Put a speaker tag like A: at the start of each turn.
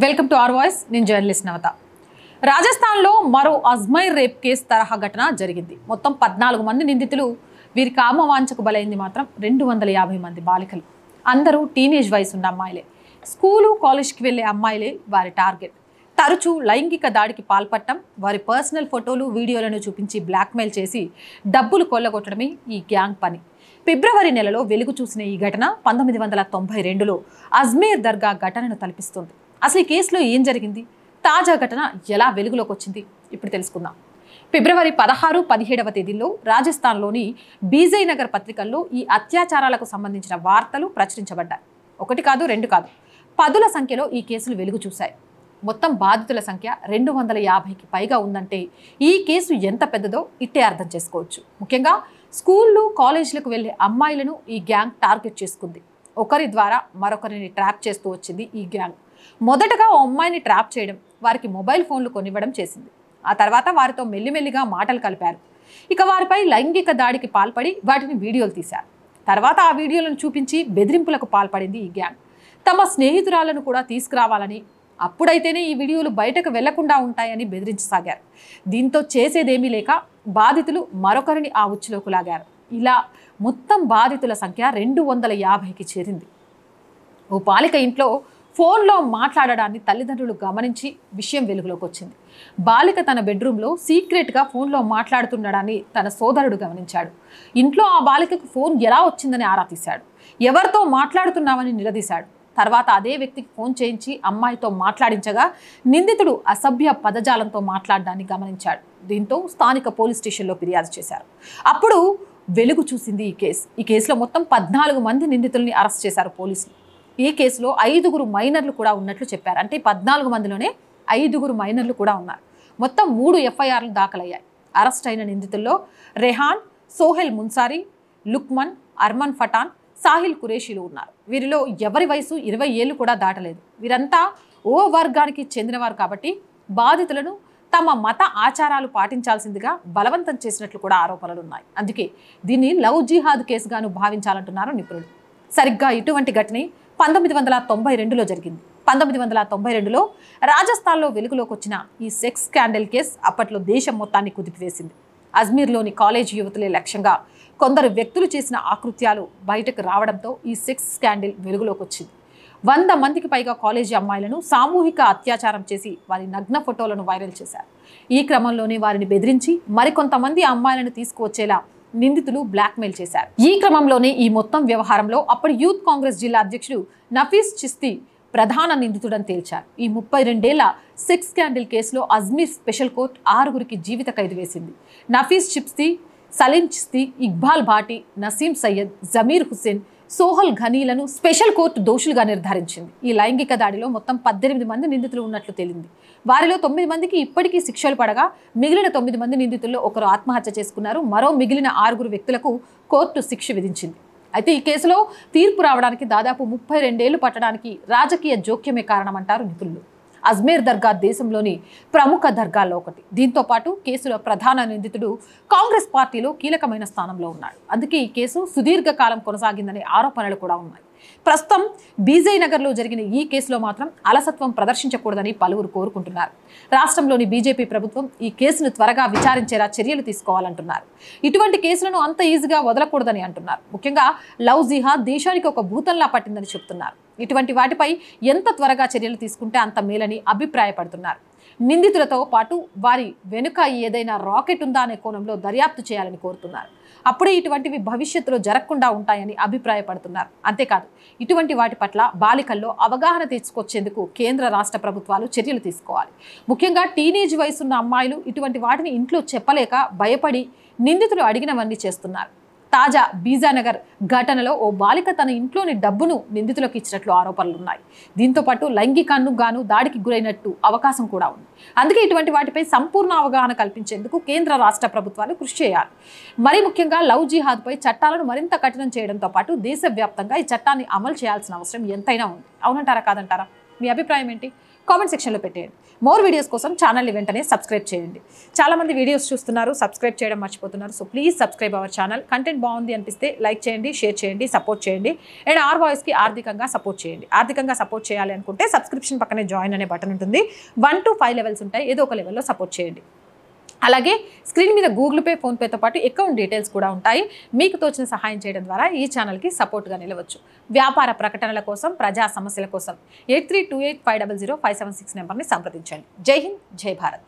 A: Welcome to our voice. నేను journalist నవత. రాజస్థాన్లో మరో అజ్మైర్ రేప్ కేసు తరహా ఘటన జరిగింది. మొత్తం 14 మంది నిందితులు. వీరి కామవాంఛకు బలైంది మాత్రం 250 మంది బాలికలు. అందరూ టీనేజ్ వయసు ఉన్న అమ్మాయిలే. స్కూలు కాలేజ్కి వెళ్లే అమ్మాయిలే వారి టార్గెట్. తరచూ లైంగిక దాడికి పాల్పడటం, వారి పర్సనల్ ఫోటోలు వీడియోలను చూపించి బ్లాక్మెయిల్ చేసి డబ్బులు కొల్లగొట్టడమే ఈ గ్యాంగ్ పని. ఫిబ్రవరి నెలలో వెలుగు చూసిన ఈ ఘటన 1992లో అజ్మీర్ దర్గా ఘటనను తలపిస్తుంది. అసలు ఈ కేసులో ఏం జరిగింది, తాజా ఘటన ఎలా వెలుగులోకి వచ్చింది ఇప్పుడు తెలుసుకుందాం. ఫిబ్రవరి 16, 17వ తేదీల్లో రాజస్థాన్లోని బీజయనగర్ పత్రికల్లో ఈ అత్యాచారాలకు సంబంధించిన వార్తలు ప్రచురించబడ్డాయి. 1 కాదు 2 కాదు, 10ల సంఖ్యలో ఈ కేసులు వెలుగు చూశాయి. మొత్తం బాధితుల సంఖ్య 250కి పైగా ఉందంటే ఈ కేసు ఎంత పెద్దదో ఇట్టే అర్థం చేసుకోవచ్చు. ముఖ్యంగా స్కూళ్ళు కాలేజీలకు వెళ్లే అమ్మాయిలను ఈ గ్యాంగ్ టార్గెట్ చేసుకుంది. ఒకరి ద్వారా మరొకరిని ట్రాప్ చేస్తూ వచ్చింది ఈ గ్యాంగ్. మొదటగా ఓ అమ్మాయిని ట్రాప్ చేయడం, వారికి మొబైల్ ఫోన్లు కొనివ్వడం చేసింది. ఆ తర్వాత వారితో మెల్లిమెల్లిగా మాటలు కలిపారు. ఇక వారిపై లైంగిక దాడికి పాల్పడి వాటిని వీడియోలు తీశారు. తర్వాత ఆ వీడియోలను చూపించి బెదిరింపులకు పాల్పడింది ఈ గ్యాంగ్. తమ స్నేహితురాలను కూడా తీసుకురావాలని, అప్పుడైతేనే ఈ వీడియోలు బయటకు వెళ్లకుండా ఉంటాయని బెదిరించసాగారు. దీంతో చేసేదేమీ లేక బాధితులు మరొకరిని ఆ ఉచ్చులోకి లాగారు. ఇలా మొత్తం బాధితుల సంఖ్య 250కి చేరింది. ఓ బాలిక ఇంట్లో ఫోన్లో మాట్లాడడాన్ని తల్లిదండ్రులు గమనించి విషయం వెలుగులోకి వచ్చింది. బాలిక తన బెడ్రూమ్లో సీక్రెట్గా ఫోన్లో మాట్లాడుతుండడాన్ని తన సోదరుడు గమనించాడు. ఇంట్లో ఆ బాలికకు ఫోన్ ఎలా వచ్చిందని ఆరా తీశాడు. ఎవరితో మాట్లాడుతున్నామని నిలదీశాడు. తర్వాత అదే వ్యక్తికి ఫోన్ చేయించి అమ్మాయితో మాట్లాడించగా నిందితుడు అసభ్య పదజాలంతో మాట్లాడడాన్ని గమనించాడు. దీంతో స్థానిక పోలీస్ స్టేషన్లో ఫిర్యాదు చేశారు. అప్పుడు వెలుగు చూసింది ఈ కేసు. ఈ కేసులో మొత్తం 14 మంది నిందితుల్ని అరెస్ట్ చేశారు పోలీసులు. ఈ కేసులో 5గురు మైనర్లు కూడా ఉన్నట్లు చెప్పారు. అంటే 14 మందిలోనే 5గురు మైనర్లు కూడా ఉన్నారు. మొత్తం 3 ఎఫ్ఐఆర్లు దాఖలయ్యాయి. అరెస్ట్ అయిన నిందితుల్లో రెహాన్, సోహెల్ మున్సారీ, లుక్మన్, అర్మన్ ఫటాన్, సాహిల్ కురేషీలు ఉన్నారు. వీరిలో ఎవరి వయసు 20 ఏళ్ళు కూడా దాటలేదు. వీరంతా ఓ వర్గానికి చెందినవారు కాబట్టి బాధితులను తమ మత ఆచారాలు పాటించాల్సిందిగా బలవంతం చేసినట్లు కూడా ఆరోపణలున్నాయి. అందుకే దీన్ని లవ్ జిహాద్ కేసుగాను భావించాలంటున్నారు నిపుణులు. సరిగ్గా ఇటువంటి ఘటన 1992లో జరిగింది. 1992లో రాజస్థాన్లో వెలుగులోకి వచ్చిన ఈ సెక్స్ స్కాండల్ కేసు అప్పట్లో దేశం మొత్తాన్ని కుదిపివేసింది. అజ్మీర్లోని కాలేజీ యువతులే లక్ష్యంగా కొందరు వ్యక్తులు చేసిన ఆకృత్యాలు బయటకు రావడంతో ఈ సెక్స్ స్కాండల్ వెలుగులోకి వచ్చింది. 100 మందికి పైగా కాలేజీ అమ్మాయిలను సామూహిక అత్యాచారం చేసి వారి నగ్న ఫోటోలను వైరల్ చేశారు. ఈ క్రమంలోనే వారిని బెదిరించి మరికొంతమంది అమ్మాయిలను తీసుకువచ్చేలా నిందితులు బ్లాక్మెయిల్ చేశారు. ఈ క్రమంలోనే ఈ మొత్తం వ్యవహారంలో అప్పటి యూత్ కాంగ్రెస్ జిల్లా అధ్యక్షుడు నఫీస్ చిస్తీ ప్రధాన నిందితుడని తేల్చారు. ఈ 32 ఏళ్ల సెక్స్ స్కాండల్ కేసులో అజ్మీర్ స్పెషల్ కోర్టు 6గురికి జీవిత ఖైదు వేసింది. నఫీస్ చిస్తీ, సలీం చిస్తీ, ఇక్బాల్ భాటీ, నసీం సయ్యద్, జమీర్ హుస్సేన్, సోహల్ ఘనీలను స్పెషల్ కోర్టు దోషులుగా నిర్ధారించింది. ఈ లైంగిక దాడిలో మొత్తం 18 మంది నిందితులు ఉన్నట్లు తేలింది. వారిలో 9 మందికి ఇప్పటికీ శిక్షలు పడగా మిగిలిన 9 మంది నిందితుల్లో ఒకరు ఆత్మహత్య చేసుకున్నారు. మరో మిగిలిన 6గురు వ్యక్తులకు కోర్టు శిక్ష విధించింది. అయితే ఈ కేసులో తీర్పు రావడానికి దాదాపు 32 ఏళ్లు పట్టడానికి రాజకీయ జోక్యమే కారణమంటారు నిపుణులు. అజ్మీర్ దర్గా దేశంలోని ప్రముఖ దర్గాల్లో ఒకటి. దీంతో పాటు కేసులో ప్రధాన నిందితుడు కాంగ్రెస్ పార్టీలో కీలకమైన స్థానంలో ఉన్నాడు. అందుకే ఈ కేసు సుదీర్ఘకాలం కొనసాగిందనే ఆరోపణలు కూడా ఉన్నాయి. ప్రస్తుతం బీజయనగర్లో జరిగిన ఈ కేసులో మాత్రం అలసత్వం ప్రదర్శించకూడదని పలువురు కోరుకుంటున్నారు. రాష్ట్రంలోని బీజేపీ ప్రభుత్వం ఈ కేసును త్వరగా విచారించేలా చర్యలు తీసుకోవాలంటున్నారు. ఇటువంటి కేసులను అంత ఈజీగా వదలకూడదని అంటున్నారు. ముఖ్యంగా లవ్ జిహాద్ దేశానికి ఒక భూతంలా పట్టిందని చెప్తున్నారు. ఇటువంటి వాటిపై ఎంత త్వరగా చర్యలు తీసుకుంటే అంత మేలని అభిప్రాయపడుతున్నారు. నిందితులతో పాటు వారి వెనుక ఏదైనా రాకెట్ ఉందా అనే కోణంలో దర్యాప్తు చేయాలని కోరుతున్నారు. అప్పుడే ఇటువంటివి భవిష్యత్తులో జరగకుండా ఉంటాయని అభిప్రాయపడుతున్నారు. అంతేకాదు ఇటువంటి వాటి పట్ల బాలికల్లో అవగాహన తీసుకొచ్చేందుకు కేంద్ర రాష్ట్ర ప్రభుత్వాలు చర్యలు తీసుకోవాలి. ముఖ్యంగా టీనేజ్ వయసున్న అమ్మాయిలు ఇటువంటి వాటిని ఇంట్లో చెప్పలేక భయపడి నిందితులు అడిగినవన్నీ చేస్తున్నారు. తాజా బీజానగర్ ఘటనలో ఓ బాలిక తన ఇంట్లోని డబ్బును నిందితులకు ఇచ్చినట్లు ఆరోపణలున్నాయి. దీంతో పాటు లైంగికాను గాను దాడికి గురైనట్టు అవకాశం కూడా ఉంది. అందుకే ఇటువంటి వాటిపై సంపూర్ణ అవగాహన కల్పించేందుకు కేంద్ర రాష్ట్ర ప్రభుత్వాలు కృషి చేయాలి. మరీ ముఖ్యంగా లవ్ జిహాద్పై చట్టాలను మరింత కఠినం చేయడంతో పాటు దేశవ్యాప్తంగా ఈ చట్టాన్ని అమలు చేయాల్సిన అవసరం ఎంతైనా ఉంది. అవునంటారా కాదంటారా? మీ అభిప్రాయం ఏంటి? కామెంట్ సెక్షన్లో పెట్టేయండి. మోర్ వీడియోస్ కోసం ఛానల్ని వెంటనే సబ్స్క్రైబ్ చేయండి. చాలామంది వీడియోస్ చూస్తున్నారు, సబ్స్క్రైబ్ చేయడం మర్చిపోతున్నారు. So please subscribe our channel. Content బాగుంది అనిపిస్తే లైక్ చేయండి, షేర్ చేయండి, సపోర్ట్ చేయండి. అండ్ ఆర్ వాయిస్కి ఆర్థికంగా సపోర్ట్ చేయండి. ఆర్థికంగా సపోర్ట్ చేయాలి అనుకుంటే సబ్స్క్రిప్షన్ పక్కనే జాయిన్ అనే బటన్ ఉంటుంది. 1 to 5 లెవెల్స్ ఉంటాయి. ఏదో ఒక లెవెల్లో సపోర్ట్ చేయండి. అలాగే స్క్రీన్ మీద గూగుల్ పే, ఫోన్పేతో పాటు అకౌంట్ డీటెయిల్స్ కూడా ఉంటాయి. మీకు తోచిన సహాయం చేయడం ద్వారా ఈ ఛానల్కి సపోర్ట్గా నిలవచ్చు. వ్యాపార ప్రకటనల కోసం, ప్రజా సమస్యల కోసం 8328500576 నెంబర్ని సంప్రదించండి. జై హింద్, జై భారత్.